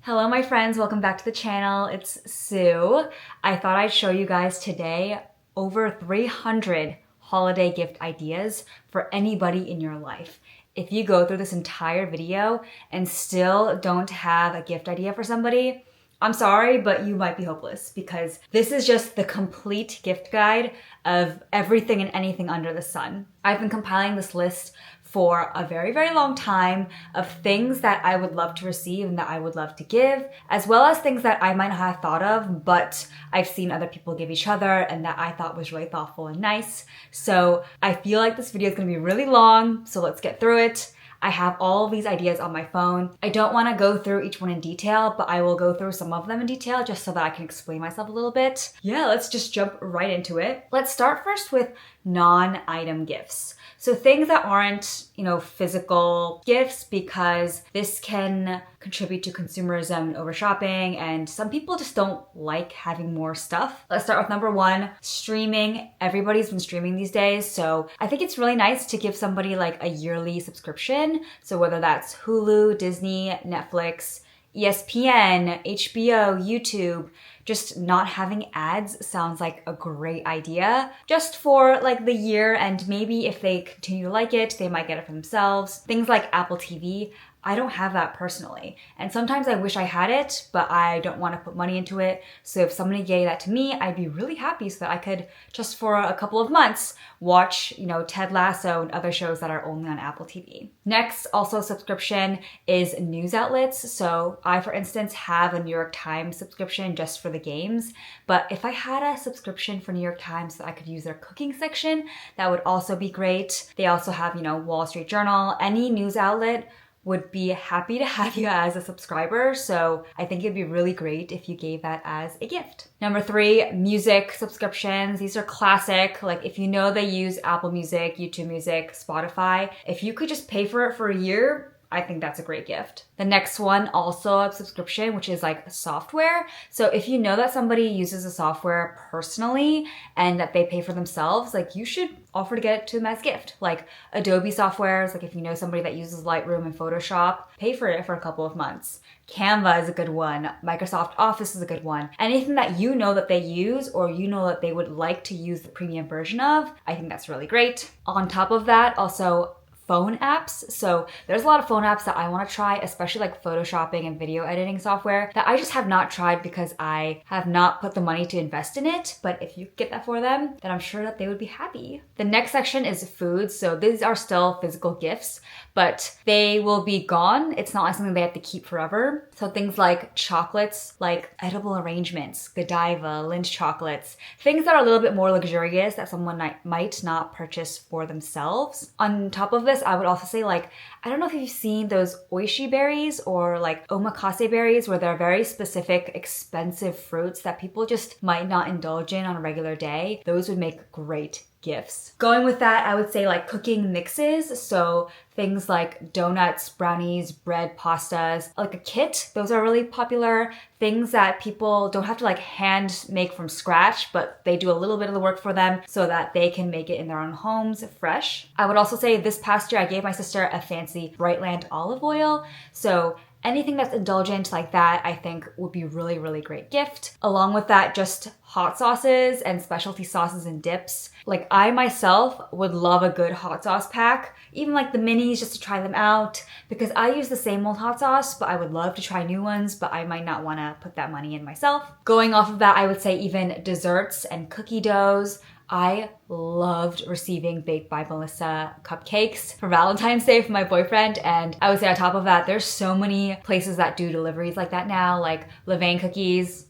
Hello my friends, welcome back to the channel. It's Sue. I thought I'd show you guys today over 300 holiday gift ideas for anybody in your life. If you go through this entire video and still don't have a gift idea for somebody, I'm sorry, but you might be hopeless because this is just the complete gift guide of everything and anything under the sun. I've been compiling this list for a very, very long time of things that I would love to receive and that I would love to give, as well as things that I might not have thought of, but I've seen other people give each other and that I thought was really thoughtful and nice. So I feel like this video is gonna be really long, so let's get through it. I have all of these ideas on my phone. I don't want to go through each one in detail, but I will go through some of them in detail just so that I can explain myself a little bit. Yeah, let's just jump right into it. Let's start first with non-item gifts. So things that aren't, physical gifts, because this can contribute to consumerism and over shopping, and some people just don't like having more stuff. Let's start with number one, streaming. Everybody's been streaming these days, so I think it's really nice to give somebody like a yearly subscription. So whether that's Hulu, Disney, Netflix, ESPN, HBO, YouTube, just not having ads sounds like a great idea just for like the year, and maybe if they continue to like it, they might get it for themselves. Things like Apple TV, I don't have that personally. And sometimes I wish I had it, but I don't want to put money into it. So if somebody gave that to me, I'd be really happy so that I could just for a couple of months watch, Ted Lasso and other shows that are only on Apple TV. Next, also subscription is news outlets. So I, for instance, have a New York Times subscription just for the games. But if I had a subscription for New York Times so I could use their cooking section, that would also be great. They also have, Wall Street Journal, any news outlet would be happy to have you as a subscriber. So I think it'd be really great if you gave that as a gift. Number three, music subscriptions. These are classic. Like if they use Apple Music, YouTube Music, Spotify, if you could just pay for it for a year, I think that's a great gift. The next one, also a subscription, which is like software. So if you know that somebody uses a software personally and that they pay for themselves, like you should offer to get it to them as a gift. Like Adobe softwares, like if you know somebody that uses Lightroom and Photoshop, pay for it for a couple of months. Canva is a good one. Microsoft Office is a good one. Anything that you know that they use or that they would like to use the premium version of, I think that's really great. On top of that, also phone apps. So there's a lot of phone apps that I want to try, especially like photoshopping and video editing software that I just have not tried because I have not put the money to invest in it. But if you get that for them, then I'm sure that they would be happy. The next section is foods. So these are still physical gifts, but they will be gone. It's not like something they have to keep forever. So things like chocolates, like edible arrangements, Godiva, Lindt chocolates, things that are a little bit more luxurious that someone might not purchase for themselves. On top of this, I would also say I don't know if you've seen those oishi berries or like omakase berries where they're very specific, expensive fruits that people just might not indulge in on a regular day. Those would make great gifts. Going with that, I would say like cooking mixes. So things like donuts, brownies, bread, pastas, like a kit. Those are really popular. Things that people don't have to hand make from scratch, but they do a little bit of the work for them so that they can make it in their own homes fresh. I would also say this past year, I gave my sister a fancy Brightland olive oil. So anything that's indulgent like that, I think would be really, really great gift. Along with that, just hot sauces and specialty sauces and dips. Like I myself would love a good hot sauce pack, even like the minis just to try them out, because I use the same old hot sauce, but I would love to try new ones, but I might not want to put that money in myself. Going off of that, I would say even desserts and cookie doughs. I loved receiving Baked by Melissa cupcakes for Valentine's Day from my boyfriend. And I would say on top of that, there's so many places that do deliveries like that now, like Levain cookies.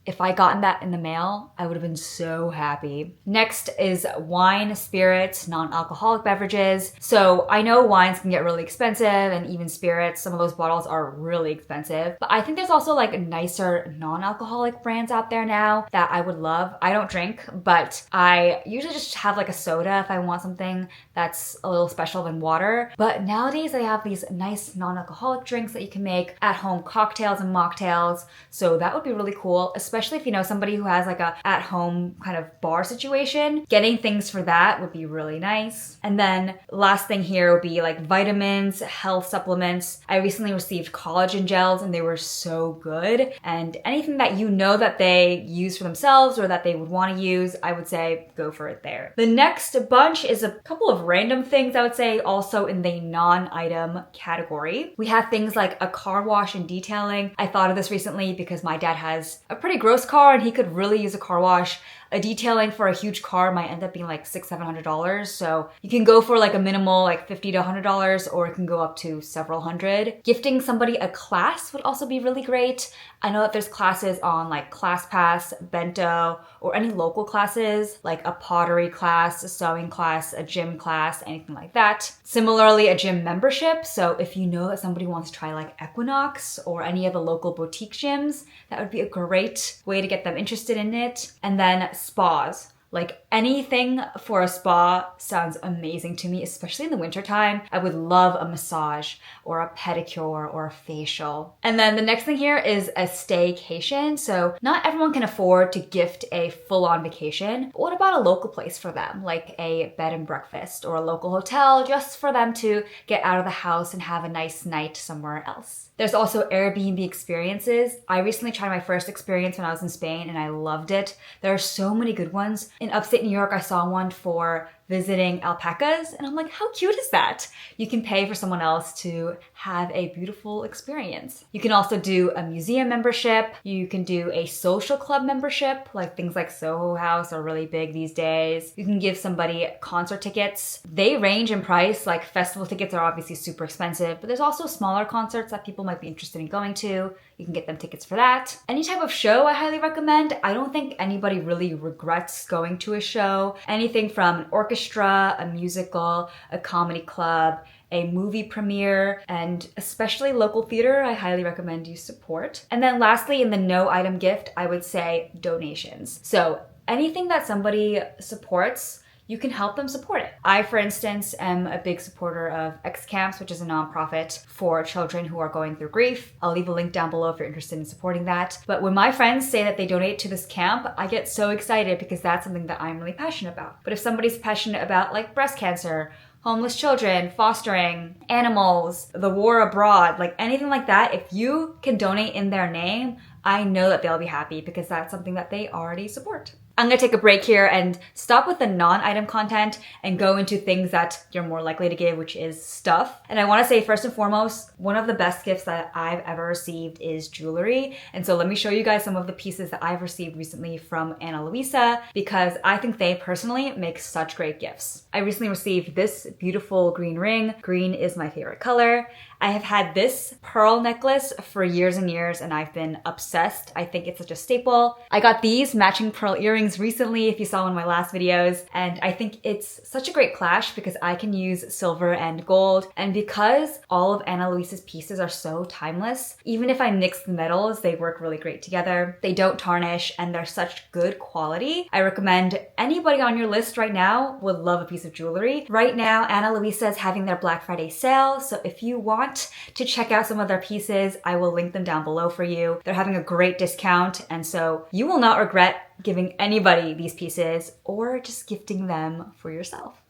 If I gotten that in the mail, I would have been so happy. Next is wine, spirits, non-alcoholic beverages. So I know wines can get really expensive and even spirits, some of those bottles are really expensive. But I think there's also like nicer non-alcoholic brands out there now that I would love. I don't drink, but I usually just have like a soda if I want something that's a little special than water. But nowadays they have these nice non-alcoholic drinks that you can make at home, cocktails and mocktails. So that would be really cool, especially especially if you know somebody who has like a at-home kind of bar situation, getting things for that would be really nice. And then last thing here would be like vitamins, health supplements. I recently received collagen gels and they were so good. And anything that you know that they use for themselves or that they would want to use, I would say go for it there. The next bunch is a couple of random things, I would say, also in the non-item category. We have things like a car wash and detailing. I thought of this recently because my dad has a pretty gross car and he could really use a car wash. A detailing for a huge car might end up being like $600-700. So you can go for like a minimal like $50 to $100, or it can go up to several hundred. Gifting somebody a class would also be really great. I know that there's classes on like ClassPass, Bento, or any local classes like a pottery class, a sewing class, a gym class, anything like that. Similarly, a gym membership. So if you know that somebody wants to try like Equinox or any of the local boutique gyms, that would be a great way to get them interested in it. And then spas. Like anything for a spa sounds amazing to me, especially in the wintertime. I would love a massage or a pedicure or a facial. And then the next thing here is a staycation. So not everyone can afford to gift a full-on vacation, but what about a local place for them? Like a bed and breakfast or a local hotel just for them to get out of the house and have a nice night somewhere else. There's also Airbnb experiences. I recently tried my first experience when I was in Spain and I loved it. There are so many good ones. In upstate New York, I saw one for visiting alpacas and I'm like, how cute is that? You can pay for someone else to have a beautiful experience. You can also do a museum membership. You can do a social club membership, like things like Soho House are really big these days. You can give somebody concert tickets. They range in price, like festival tickets are obviously super expensive, but there's also smaller concerts that people might be interested in going to. You can get them tickets for that. Any type of show I highly recommend. I don't think anybody really regrets going to a show. Anything from an orchestra, a musical, a comedy club, a movie premiere, and especially local theater, I highly recommend you support. And then lastly, in the no item gift, I would say donations. So anything that somebody supports, you can help them support it. I, for instance, am a big supporter of X Camps, which is a nonprofit for children who are going through grief. I'll leave a link down below if you're interested in supporting that. But when my friends say that they donate to this camp, I get so excited because that's something that I'm really passionate about. But if somebody's passionate about like breast cancer, homeless children, fostering, animals, the war abroad, like anything like that, if you can donate in their name, I know that they'll be happy because that's something that they already support. I'm gonna take a break here and stop with the non-item content and go into things that you're more likely to give, which is stuff. And I wanna say first and foremost, one of the best gifts that I've ever received is jewelry. And so let me show you guys some of the pieces that I've received recently from Luisa because I think they personally make such great gifts. I recently received this beautiful green ring. Green is my favorite color. I have had this pearl necklace for years and years and I've been obsessed. I think it's such a staple. I got these matching pearl earrings recently if you saw one of my last videos, and I think it's such a great clash because I can use silver and gold, and because all of Ana Luisa's pieces are so timeless, even if I mix the metals, they work really great together. They don't tarnish and they're such good quality. I recommend anybody on your list right now would love a piece of jewelry. Right now, Ana Luisa is having their Black Friday sale, so if you want to check out some of their pieces, I will link them down below for you. They're having a great discount, and so you will not regret giving anybody these pieces or just gifting them for yourself.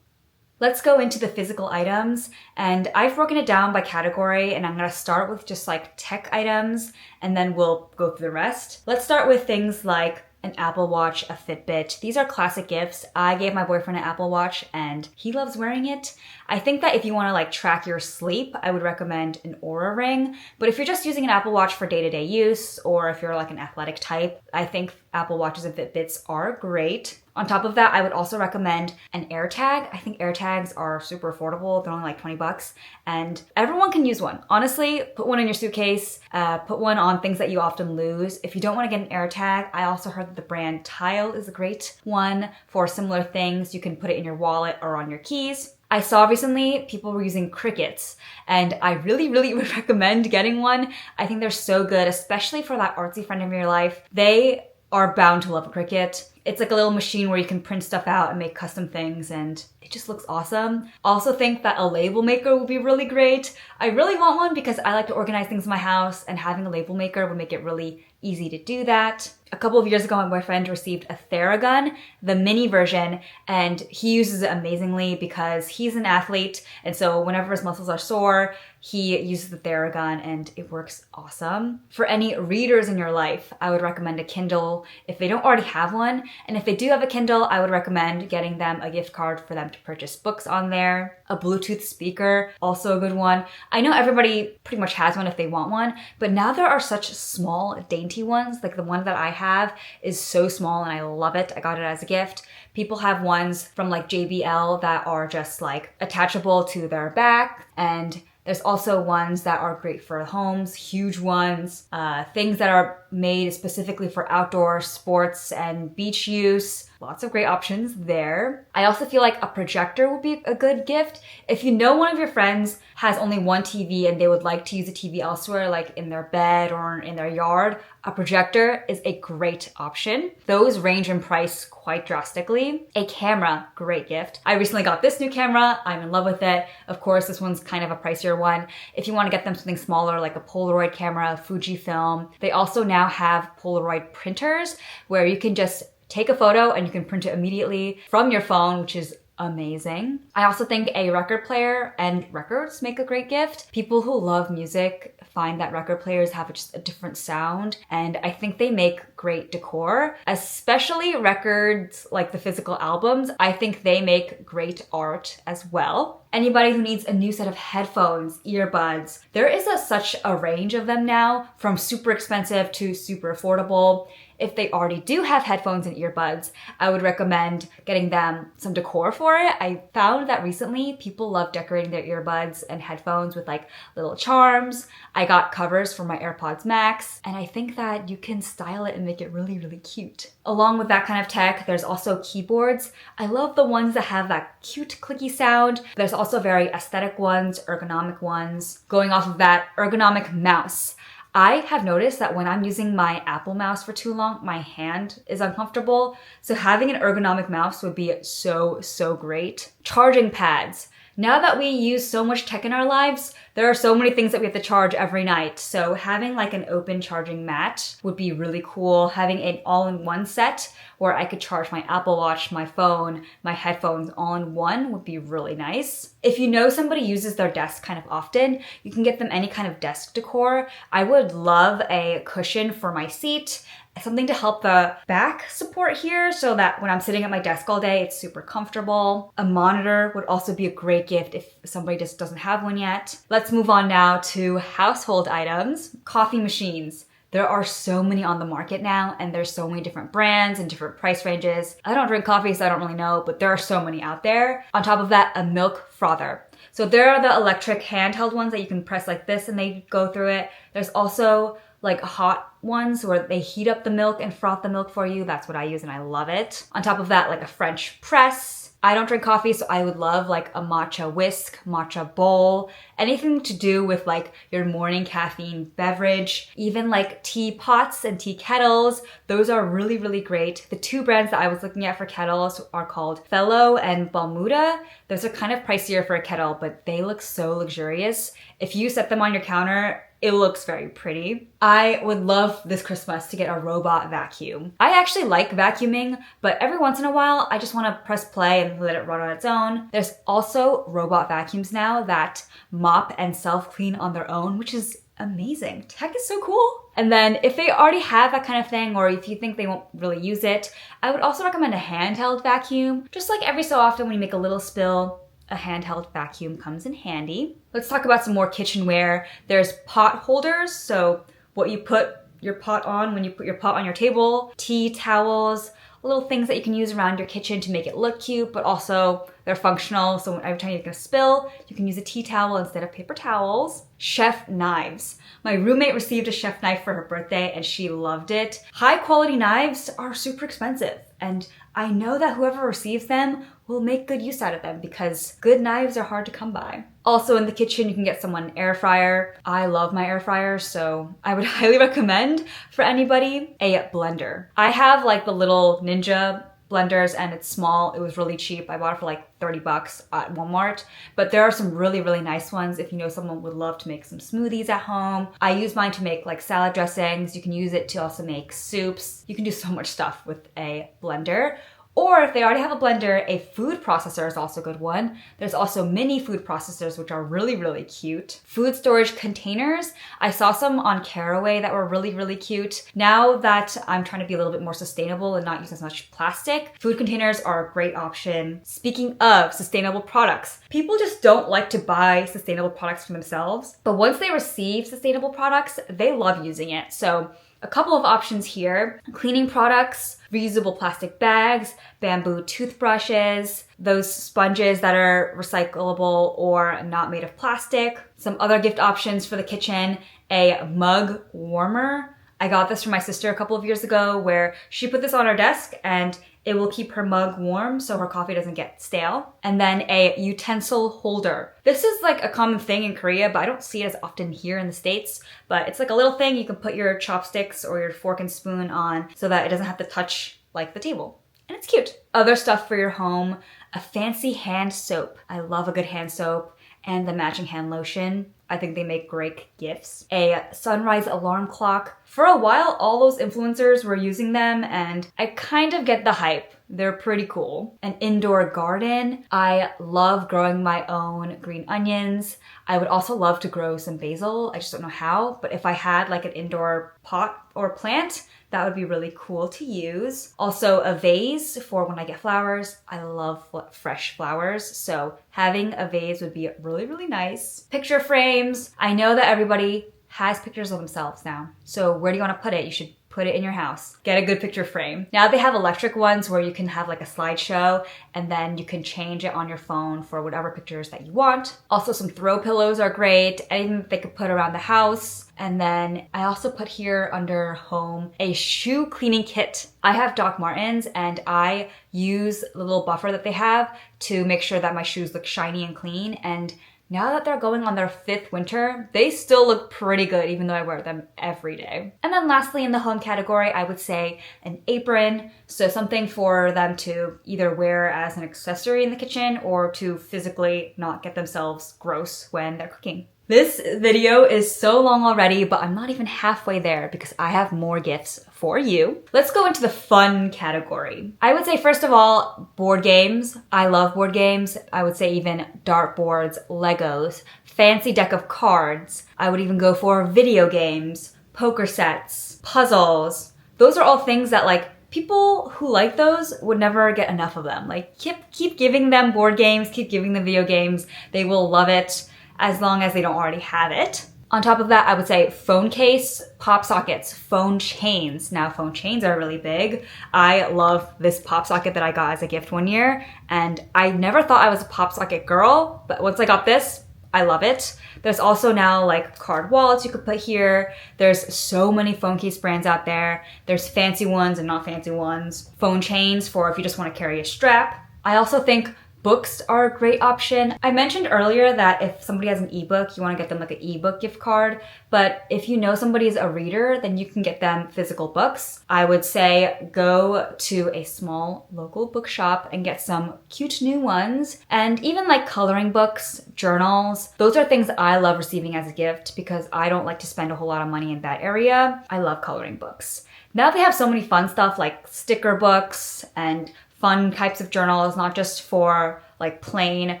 Let's go into the physical items, and I've broken it down by category, and I'm gonna start with just like tech items and then we'll go through the rest. Let's start with things like an Apple Watch, a Fitbit. These are classic gifts. I gave my boyfriend an Apple Watch and he loves wearing it. I think that if you want to like track your sleep, I would recommend an Oura ring. But if you're just using an Apple Watch for day-to-day use, or if you're like an athletic type, I think Apple Watches and Fitbits are great. On top of that, I would also recommend an AirTag. I think AirTags are super affordable. They're only like 20 bucks and everyone can use one. Honestly, put one in your suitcase, put one on things that you often lose. If you don't want to get an AirTag, I also heard that the brand Tile is a great one for similar things. You can put it in your wallet or on your keys. I saw recently people were using crickets and I really would recommend getting one. I think they're so good, especially for that artsy friend of your life. They are bound to love a Cricut. It's like a little machine where you can print stuff out and make custom things and it just looks awesome. Also think that a label maker would be really great. I really want one because I like to organize things in my house and having a label maker would make it really easy to do that. A couple of years ago, my boyfriend received a Theragun, the mini version, and he uses it amazingly because he's an athlete. And so whenever his muscles are sore, he uses the Theragun and it works awesome. For any readers in your life, I would recommend a Kindle if they don't already have one. And if they do have a Kindle, I would recommend getting them a gift card for them to purchase books on there. A Bluetooth speaker, also a good one. I know everybody pretty much has one if they want one, but now there are such small, dainty ones. Like the one that I have is so small and I love it. I got it as a gift. People have ones from like JBL that are just like attachable to their back, and there's also ones that are great for homes, huge ones, things that are made specifically for outdoor sports and beach use. Lots of great options there. I also feel like a projector would be a good gift. If you know one of your friends has only one TV and they would like to use a TV elsewhere, like in their bed or in their yard, a projector is a great option. Those range in price quite drastically. A camera, great gift. I recently got this new camera. I'm in love with it. Of course, this one's kind of a pricier one. If you want to get them something smaller, like a Polaroid camera, Fujifilm, they also now have Polaroid printers where you can just take a photo and you can print it immediately from your phone, which is amazing. I also think a record player and records make a great gift. People who love music find that record players have just a different sound, and I think they make great decor, especially records like the physical albums. I think they make great art as well. Anybody who needs a new set of headphones, earbuds, there is such a range of them now, from super expensive to super affordable. If they already do have headphones and earbuds, I would recommend getting them some decor for it. I found that recently people love decorating their earbuds and headphones with like little charms. I got covers for my AirPods Max, and I think that you can style it and make it really, really cute. Along with that kind of tech, there's also keyboards. I love the ones that have that cute clicky sound. There's also very aesthetic ones, ergonomic ones. Going off of that, ergonomic mouse. I have noticed that when I'm using my Apple mouse for too long, my hand is uncomfortable. So having an ergonomic mouse would be so, so great. Charging pads. Now that we use so much tech in our lives, there are so many things that we have to charge every night. So having like an open charging mat would be really cool. Having an all-in-one set where I could charge my Apple Watch, my phone, my headphones all in one would be really nice. If you know somebody uses their desk kind of often, you can get them any kind of desk decor. I would love a cushion for my seat, something to help the back support here so that when I'm sitting at my desk all day, it's super comfortable. A monitor would also be a great gift if somebody just doesn't have one yet. Let's move on now to household items. Coffee machines. There are so many on the market now, and there's so many different brands and different price ranges. I don't drink coffee, so I don't really know, but there are so many out there. On top of that, a milk frother. So there are the electric handheld ones that you can press like this and they go through it. There's also like hot ones where they heat up the milk and froth the milk for you. That's what I use and I love it. On top of that, like a French press. I don't drink coffee, so I would love like a matcha whisk, matcha bowl, anything to do with like your morning caffeine beverage, even like tea pots and tea kettles. Those are really, really great. The two brands that I was looking at for kettles are called Fellow and Balmuda. Those are kind of pricier for a kettle, but they look so luxurious. If you set them on your counter, it looks very pretty. I would love this Christmas to get a robot vacuum. I actually like vacuuming, but every once in a while, I just want to press play and let it run on its own. There's also robot vacuums now that mop and self-clean on their own, which is amazing. Tech is so cool. And then if they already have that kind of thing, or if you think they won't really use it, I would also recommend a handheld vacuum. Just like every so often when you make a little spill, a handheld vacuum comes in handy. Let's talk about some more kitchenware. There's pot holders, so what you put your pot on when you put your pot on your table, tea towels, little things that you can use around your kitchen to make it look cute, but also they're functional, so every time you're gonna spill, you can use a tea towel instead of paper towels. Chef knives. My roommate received a chef knife for her birthday and she loved it. High quality knives are super expensive, and I know that whoever receives them will make good use out of them because good knives are hard to come by. Also in the kitchen, you can get someone an air fryer. I love my air fryer, so I would highly recommend for anybody a blender. I have like the little Ninja blenders and it's small. It was really cheap. I bought it for like 30 bucks at Walmart. But there are some really, really nice ones if you know someone would love to make some smoothies at home. I use mine to make like salad dressings. You can use it to also make soups. You can do so much stuff with a blender. Or if they already have a blender, a food processor is also a good one. There's also mini food processors, which are really, really cute. Food storage containers. I saw some on Caraway that were really, really cute. Now that I'm trying to be a little bit more sustainable and not use as much plastic, food containers are a great option. Speaking of sustainable products, people just don't like to buy sustainable products for themselves. But once they receive sustainable products, they love using it. So a couple of options here: cleaning products, reusable plastic bags, bamboo toothbrushes, those sponges that are recyclable or not made of plastic. Some other gift options for the kitchen: a mug warmer. I got this from my sister a couple of years ago where she put this on her desk and it will keep her mug warm so her coffee doesn't get stale. And then a utensil holder. This is like a common thing in Korea, but I don't see it as often here in the States. But it's like a little thing you can put your chopsticks or your fork and spoon on so that it doesn't have to touch like the table. And it's cute. Other stuff for your home: a fancy hand soap. I love a good hand soap, and the matching hand lotion. I think they make great gifts. A sunrise alarm clock. For a while, all those influencers were using them and I kind of get the hype. They're pretty cool. An indoor garden. I love growing my own green onions. I would also love to grow some basil. I just don't know how, but if I had like an indoor pot or plant, that would be really cool to use. Also a vase for when I get flowers. I love fresh flowers, so having a vase would be really, really nice. Picture frames. I know that everybody has pictures of themselves now. So where do you want to put it? You should put it in your house. Get a good picture frame. Now they have electric ones where you can have like a slideshow and then you can change it on your phone for whatever pictures that you want. Also some throw pillows are great. Anything that they could put around the house. And then I also put here under home a shoe cleaning kit. I have Doc Martens and I use the little buffer that they have to make sure that my shoes look shiny and clean. And now that they're going on their 5th winter, they still look pretty good even though I wear them every day. And then lastly in the home category, I would say an apron. So something for them to either wear as an accessory in the kitchen or to physically not get themselves gross when they're cooking. This video is so long already, but I'm not even halfway there because I have more gifts for you. Let's go into the fun category. I would say first of all, board games. I love board games. I would say even dartboards, Legos, fancy deck of cards. I would even go for video games, poker sets, puzzles. Those are all things that like people who like those would never get enough of them. Like keep giving them board games, keep giving them video games. They will love it as long as they don't already have it. On top of that, I would say phone case, pop sockets, phone chains. Now phone chains are really big. I love this pop socket that I got as a gift one year, and I never thought I was a pop socket girl, but once I got this, I love it. There's also now like card wallets you could put here. There's so many phone case brands out there. There's fancy ones and not fancy ones. Phone chains for if you just want to carry a strap. I also think books are a great option. I mentioned earlier that if somebody has an ebook, you want to get them like an ebook gift card. But if you know somebody's a reader, then you can get them physical books. I would say go to a small local bookshop and get some cute new ones. And even like coloring books, journals, those are things I love receiving as a gift because I don't like to spend a whole lot of money in that area. I love coloring books. Now they have so many fun stuff like sticker books and fun types of journals, not just for like plain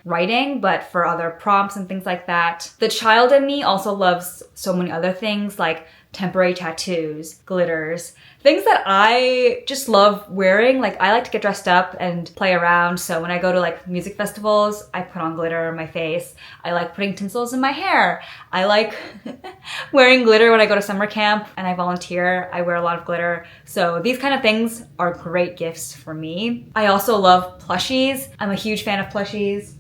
writing, but for other prompts and things like that. The child in me also loves so many other things like temporary tattoos, glitters, things that I just love wearing. Like I like to get dressed up and play around. So when I go to like music festivals, I put on glitter on my face. I like putting tinsels in my hair. I like wearing glitter when I go to summer camp and I volunteer. I wear a lot of glitter. So these kind of things are great gifts for me. I also love plushies. I'm a huge fan of plushies.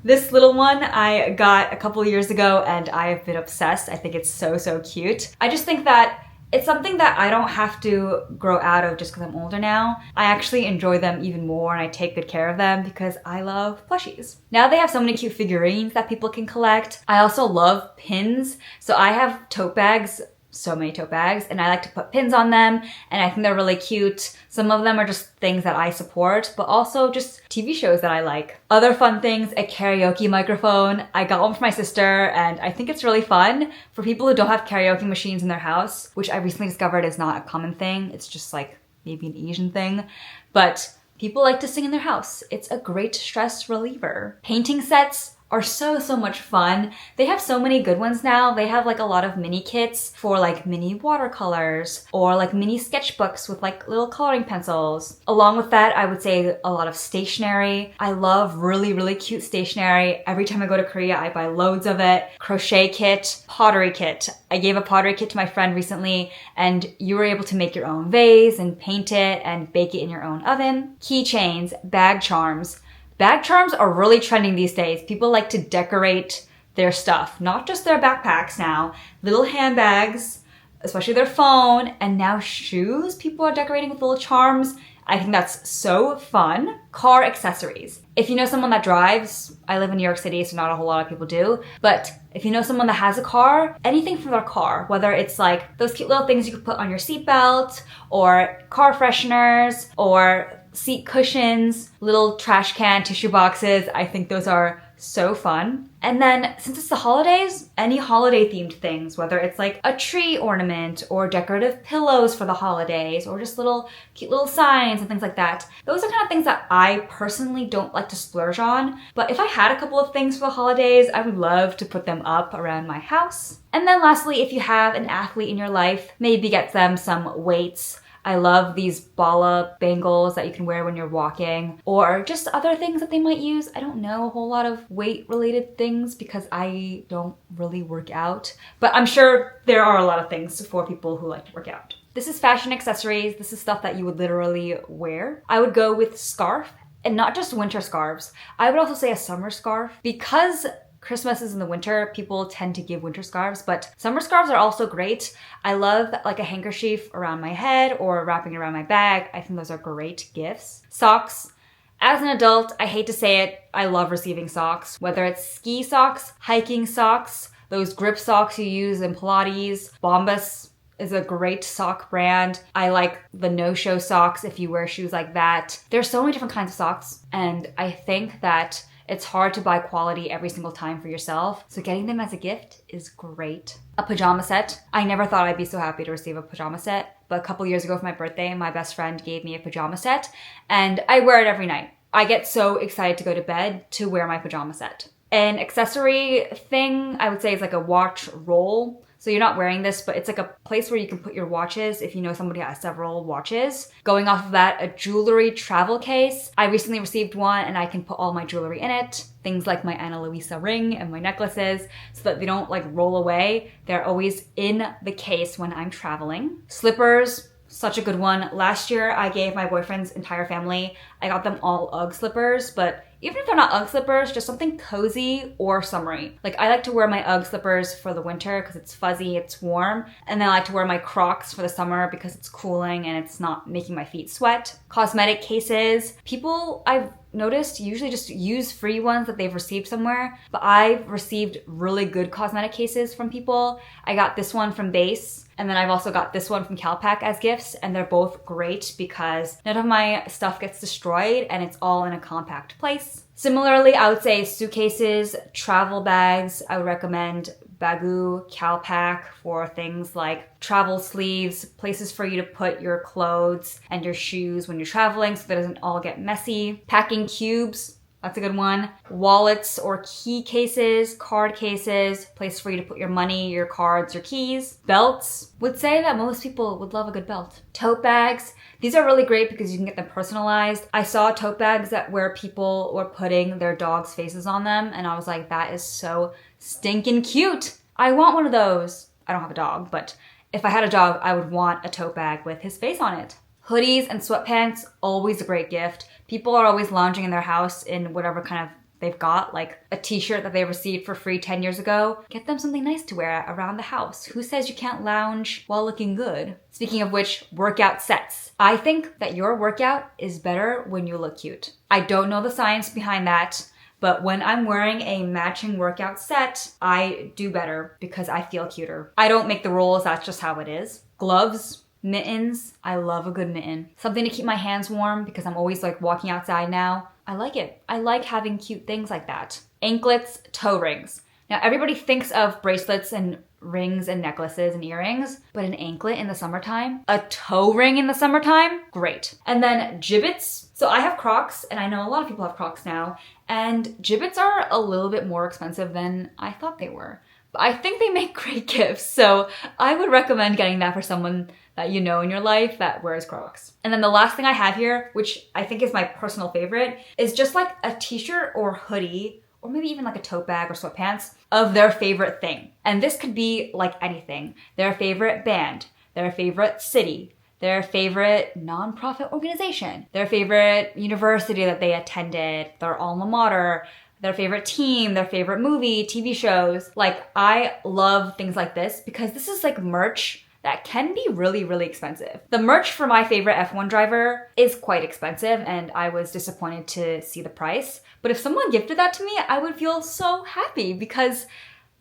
This little one I got a couple years ago and I have been obsessed. I think it's so, so cute. I just think that it's something that I don't have to grow out of just because I'm older now. I actually enjoy them even more and I take good care of them because I love plushies. Now they have so many cute figurines that people can collect. I also love pins. So I have tote bags so many tote bags, and I like to put pins on them, and I think they're really cute. Some of them are just things that I support, but also just TV shows that I like. Other fun things, a karaoke microphone. I got one for my sister, and I think it's really fun for people who don't have karaoke machines in their house, which I recently discovered is not a common thing. It's just like maybe an Asian thing, but people like to sing in their house. It's a great stress reliever. Painting sets are so much fun. They have so many good ones now. They have like a lot of mini kits for like mini watercolors or like mini sketchbooks with like little coloring pencils. Along with that, I would say a lot of stationery. I love really cute stationery. Every time I go to Korea, I buy loads of it. Crochet kit, pottery kit. I gave a pottery kit to my friend recently, and you were able to make your own vase and paint it and bake it in your own oven. Keychains, bag charms. Bag charms are really trending these days. People like to decorate their stuff, not just their backpacks now. Little handbags, especially their phone, and now shoes. People are decorating with little charms. I think that's so fun. Car accessories. If you know someone that drives, I live in New York City, so not a whole lot of people do, but if you know someone that has a car, anything for their car, whether it's like those cute little things you could put on your seatbelt, or car fresheners, or seat cushions, little trash can, tissue boxes. I think those are so fun. And then since it's the holidays, any holiday themed things, whether it's like a tree ornament or decorative pillows for the holidays or just little cute little signs and things like that. Those are kind of things that I personally don't like to splurge on. But if I had a couple of things for the holidays, I would love to put them up around my house. And then lastly, if you have an athlete in your life, maybe get them some weights. I love these bala bangles that you can wear when you're walking, or just other things that they might use. I don't know a whole lot of weight related things because I don't really work out, but I'm sure there are a lot of things for people who like to work out. This is fashion accessories. This is stuff that you would literally wear. I would go with scarf, and not just winter scarves. I would also say a summer scarf, because Christmas is in the winter, people tend to give winter scarves, but summer scarves are also great. I love like a handkerchief around my head or wrapping it around my bag. I think those are great gifts. Socks. As an adult, I hate to say it, I love receiving socks. Whether it's ski socks, hiking socks, those grip socks you use in Pilates, Bombas is a great sock brand. I like the no-show socks if you wear shoes like that. There's so many different kinds of socks, and I think that it's hard to buy quality every single time for yourself, so getting them as a gift is great. A pajama set. I never thought I'd be so happy to receive a pajama set, but a couple years ago for my birthday, my best friend gave me a pajama set, and I wear it every night. I get so excited to go to bed to wear my pajama set. An accessory thing I would say is like a watch roll. So you're not wearing this, but it's like a place where you can put your watches if you know somebody has several watches. Going off of that, a jewelry travel case. I recently received one and I can put all my jewelry in it. Things like my Luisa ring and my necklaces so that they don't like roll away. They're always in the case when I'm traveling. Slippers. Such a good one. Last year, I gave my boyfriend's entire family, I got them all UGG slippers, but even if they're not UGG slippers, just something cozy or summery. Like I like to wear my UGG slippers for the winter because it's fuzzy, it's warm, and then I like to wear my Crocs for the summer because it's cooling and it's not making my feet sweat. Cosmetic cases. People I've noticed usually just use free ones that they've received somewhere, but I've received really good cosmetic cases from people. I got this one from Base, and then I've also got this one from Calpac as gifts, and they're both great because none of my stuff gets destroyed and it's all in a compact place. Similarly, I would say suitcases, travel bags. I would recommend Baggu, Calpac for things like travel sleeves, places for you to put your clothes and your shoes when you're traveling so that it doesn't all get messy. Packing cubes. That's a good one. Wallets or key cases, card cases, place for you to put your money, your cards, your keys. Belts. Would say that most people would love a good belt. Tote bags. These are really great because you can get them personalized. I saw tote bags where people were putting their dogs' faces on them, and I was like, that is so stinking cute. I want one of those. I don't have a dog, but if I had a dog, I would want a tote bag with his face on it. Hoodies and sweatpants, always a great gift. People are always lounging in their house in whatever kind of they've got, like a t-shirt that they received for free 10 years ago. Get them something nice to wear around the house. Who says you can't lounge while looking good? Speaking of which, workout sets. I think that your workout is better when you look cute. I don't know the science behind that, But when I'm wearing a matching workout set, I do better because I feel cuter. I don't make the rules, that's just how it is. Gloves, mittens, I love a good mitten. Something to keep my hands warm because I'm always like walking outside now. I like it. I like having cute things like that. Anklets, toe rings. Now everybody thinks of bracelets and rings and necklaces and earrings, but an anklet in the summertime, a toe ring in the summertime, great. And then gibbets. So I have Crocs, and I know a lot of people have Crocs now, and gibbets are a little bit more expensive than I thought they were. But I think they make great gifts, so I would recommend getting that for someone that you know in your life that wears Crocs. And then the last thing I have here, which I think is my personal favorite, is just like a t-shirt or hoodie, or maybe even like a tote bag or sweatpants of their favorite thing. And this could be like anything. Their favorite band, their favorite city, their favorite nonprofit organization, their favorite university that they attended, their alma mater, their favorite team, their favorite movie, TV shows. Like, I love things like this because this is like merch that can be really, really expensive. The merch for my favorite F1 driver is quite expensive, and I was disappointed to see the price. But if someone gifted that to me, I would feel so happy because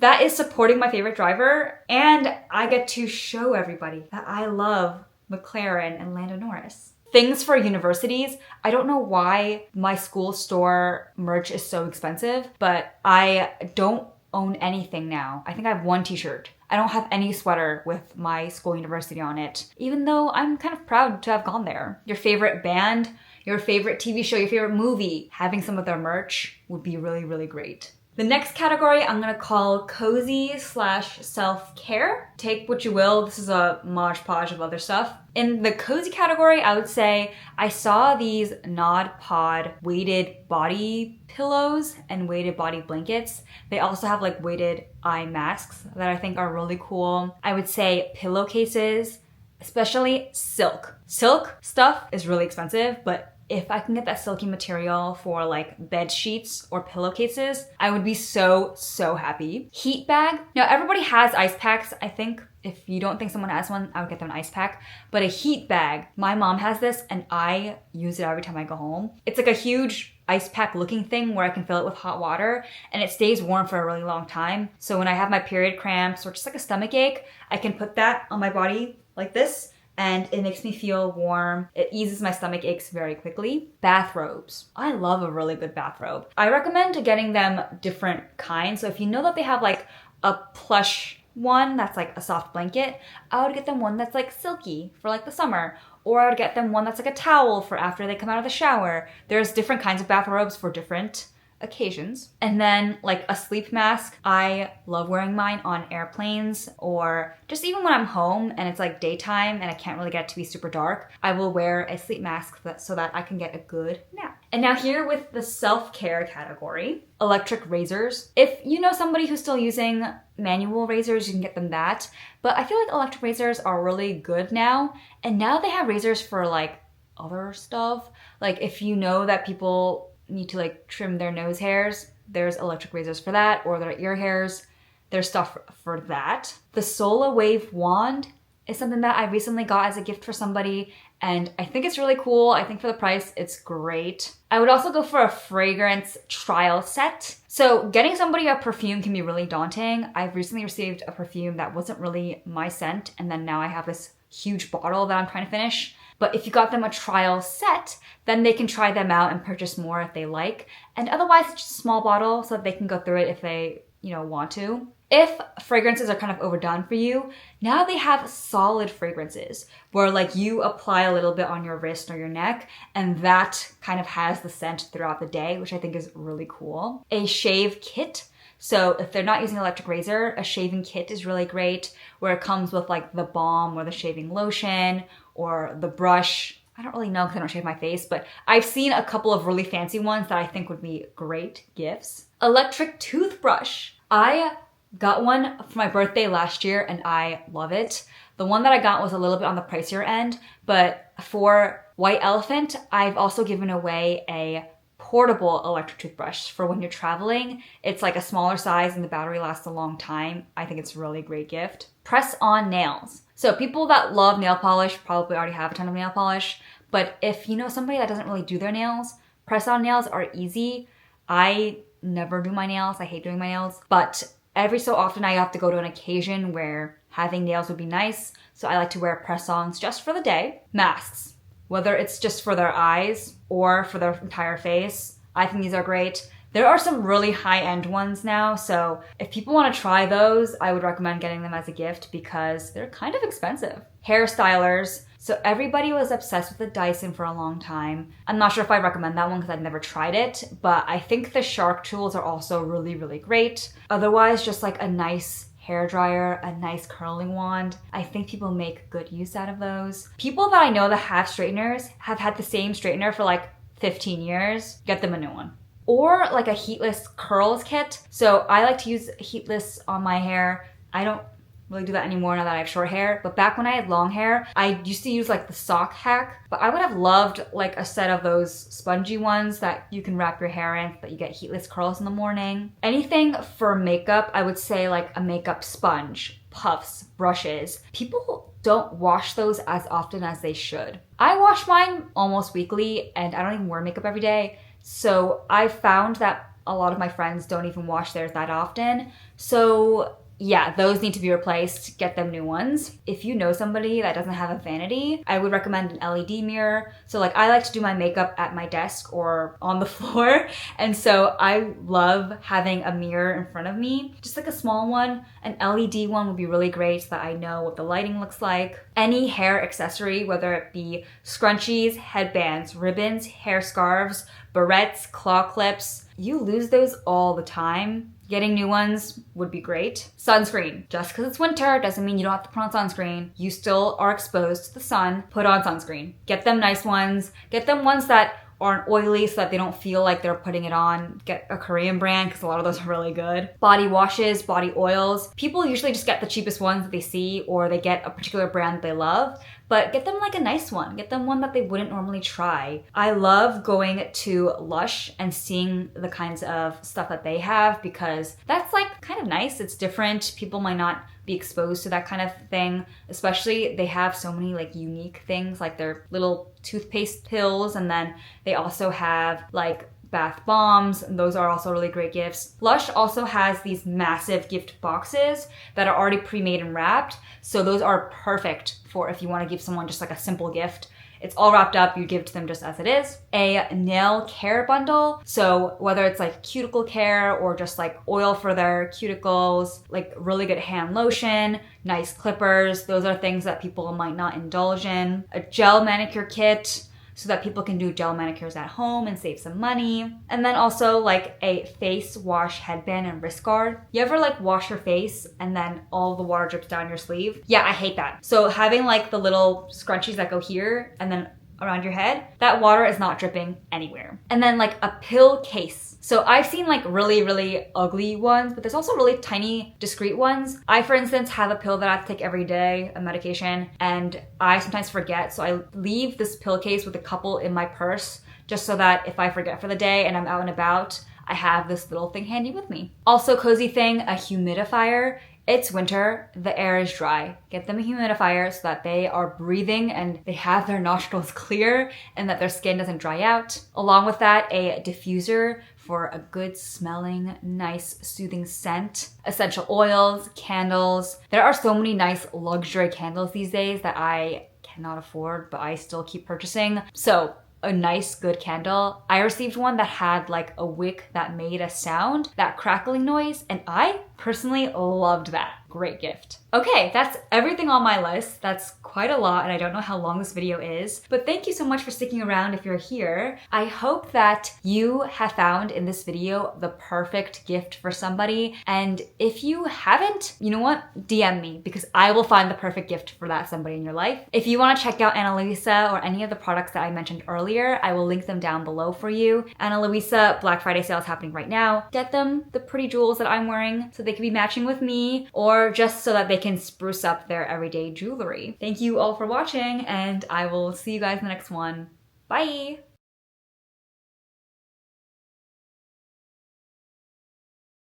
that is supporting my favorite driver, and I get to show everybody that I love McLaren and Lando Norris. Things for universities, I don't know why my school store merch is so expensive, but I don't own anything now. I think I have one t-shirt. I don't have any sweater with my school university on it, even though I'm kind of proud to have gone there. Your favorite band, your favorite TV show, your favorite movie, having some of their merch would be really, really great. The next category I'm gonna call cozy / self-care. Take what you will, this is a modge podge of other stuff. In the cozy category, I would say I saw these Nod Pod weighted body pillows and weighted body blankets. They also have like weighted eye masks that I think are really cool. I would say pillowcases, especially silk. Silk stuff is really expensive, but if I can get that silky material for like bed sheets or pillowcases, I would be so, so happy. Heat bag. Now everybody has ice packs. I think if you don't think someone has one, I would get them an ice pack. But a heat bag, my mom has this and I use it every time I go home. It's like a huge ice pack looking thing where I can fill it with hot water and it stays warm for a really long time. So when I have my period cramps or just like a stomach ache, I can put that on my body like this, and it makes me feel warm. It eases my stomach aches very quickly. Bathrobes. I love a really good bathrobe. I recommend getting them different kinds. So if you know that they have like a plush one that's like a soft blanket, I would get them one that's like silky for like the summer. Or I would get them one that's like a towel for after they come out of the shower. There's different kinds of bathrobes for different occasions. And then like a sleep mask, I love wearing mine on airplanes or just even when I'm home and it's like daytime and I can't really get it to be super dark, I will wear a sleep mask so that I can get a good nap. And now here with the self-care category, electric razors. If you know somebody who's still using manual razors, you can get them that. But I feel like electric razors are really good now. And now they have razors for like other stuff. Like if you know that people need to like trim their nose hairs, there's electric razors for that, or their ear hairs, there's stuff for that. The Sola Wave wand is something that I recently got as a gift for somebody, and I think it's really cool. I think for the price, it's great. I would also go for a fragrance trial set. So getting somebody a perfume can be really daunting. I've recently received a perfume that wasn't really my scent, and then now I have this huge bottle that I'm trying to finish. But if you got them a trial set, then they can try them out and purchase more if they like. And otherwise, it's just a small bottle so that they can go through it if they, want to. If fragrances are kind of overdone for you, now they have solid fragrances where like you apply a little bit on your wrist or your neck and that kind of has the scent throughout the day, which I think is really cool. A shave kit. So if they're not using an electric razor, a shaving kit is really great where it comes with like the balm or the shaving lotion or the brush. I don't really know because I don't shave my face, but I've seen a couple of really fancy ones that I think would be great gifts. Electric toothbrush. I got one for my birthday last year and I love it. The one that I got was a little bit on the pricier end, but for White Elephant, I've also given away a portable electric toothbrush for when you're traveling. It's like a smaller size and the battery lasts a long time. I think it's a really great gift. Press-on nails. So people that love nail polish probably already have a ton of nail polish, but if you know somebody that doesn't really do their nails, press-on nails are easy. I never do my nails. I hate doing my nails. But every so often I have to go to an occasion where having nails would be nice. So I like to wear press-ons just for the day. Masks. Whether it's just for their eyes or for their entire face, I think these are great. There are some really high-end ones now, so if people want to try those, I would recommend getting them as a gift because they're kind of expensive. Hair stylers. So everybody was obsessed with the Dyson for a long time. I'm not sure if I recommend that one because I've never tried it, but I think the Shark tools are also really, really great. Otherwise, just like a nice hair dryer, a nice curling wand. I think people make good use out of those. People that I know that have straighteners have had the same straightener for like 15 years. Get them a new one. Or like a heatless curls kit. So I like to use heatless on my hair. I don't really do that anymore now that I have short hair. But back when I had long hair, I used to use like the sock hack. But I would have loved like a set of those spongy ones that you can wrap your hair in so that you get heatless curls in the morning. Anything for makeup, I would say like a makeup sponge, puffs, brushes. People don't wash those as often as they should. I wash mine almost weekly and I don't even wear makeup every day. So I found that a lot of my friends don't even wash theirs that often. So yeah, those need to be replaced. Get them new ones. If you know somebody that doesn't have a vanity, I would recommend an LED mirror. So like I like to do my makeup at my desk or on the floor. And so I love having a mirror in front of me, just like a small one. An LED one would be really great so that I know what the lighting looks like. Any hair accessory, whether it be scrunchies, headbands, ribbons, hair scarves, barrettes, claw clips, you lose those all the time. Getting new ones would be great. Sunscreen. Just because it's winter doesn't mean you don't have to put on sunscreen. You still are exposed to the sun. Put on sunscreen. Get them nice ones. Get them ones that aren't oily so that they don't feel like they're putting it on. Get a Korean brand because a lot of those are really good. Body washes, body oils. People usually just get the cheapest ones that they see or they get a particular brand that they love. But get them like a nice one. Get them one that they wouldn't normally try. I love going to Lush and seeing the kinds of stuff that they have because that's like kind of nice. It's different. People might not be exposed to that kind of thing. Especially they have so many like unique things like their little toothpaste pills, and then they also have like bath bombs, and those are also really great gifts. Lush also has these massive gift boxes that are already pre-made and wrapped, so those are perfect for if you want to give someone just like a simple gift. It's all wrapped up, you give it to them just as it is. A nail care bundle, so whether it's like cuticle care or just like oil for their cuticles, like really good hand lotion, nice clippers, those are things that people might not indulge in. A gel manicure kit, so that people can do gel manicures at home and save some money. And then also like a face wash headband and wrist guard. You ever like wash your face and then all the water drips down your sleeve? Yeah, I hate that. So having like the little scrunchies that go here and then around your head, that water is not dripping anywhere. And then like a pill case. So I've seen like really, really ugly ones, but there's also really tiny, discreet ones. I, for instance, have a pill that I have to take every day, a medication, and I sometimes forget. So I leave this pill case with a couple in my purse just so that if I forget for the day and I'm out and about, I have this little thing handy with me. Also cozy thing, a humidifier. It's winter, the air is dry. Get them a humidifier so that they are breathing and they have their nostrils clear and that their skin doesn't dry out. Along with that, a diffuser for a good smelling, nice, soothing scent. Essential oils, candles. There are so many nice luxury candles these days that I cannot afford, but I still keep purchasing. So a nice, good candle. I received one that had like a wick that made a sound, that crackling noise, and I personally loved that. Great gift. Okay, that's everything on my list. That's quite a lot, and I don't know how long this video is, but thank you so much for sticking around if you're here. I hope that you have found in this video the perfect gift for somebody, and if you haven't, you know what? DM me, because I will find the perfect gift for that somebody in your life. If you want to check out Ana Luisa or any of the products that I mentioned earlier, I will link them down below for you. Ana Luisa Black Friday sale is happening right now. Get them the pretty jewels that I'm wearing so they can be matching with me, or just so that they can spruce up their everyday jewelry. Thank you all for watching, and I will see you guys in the next one. Bye!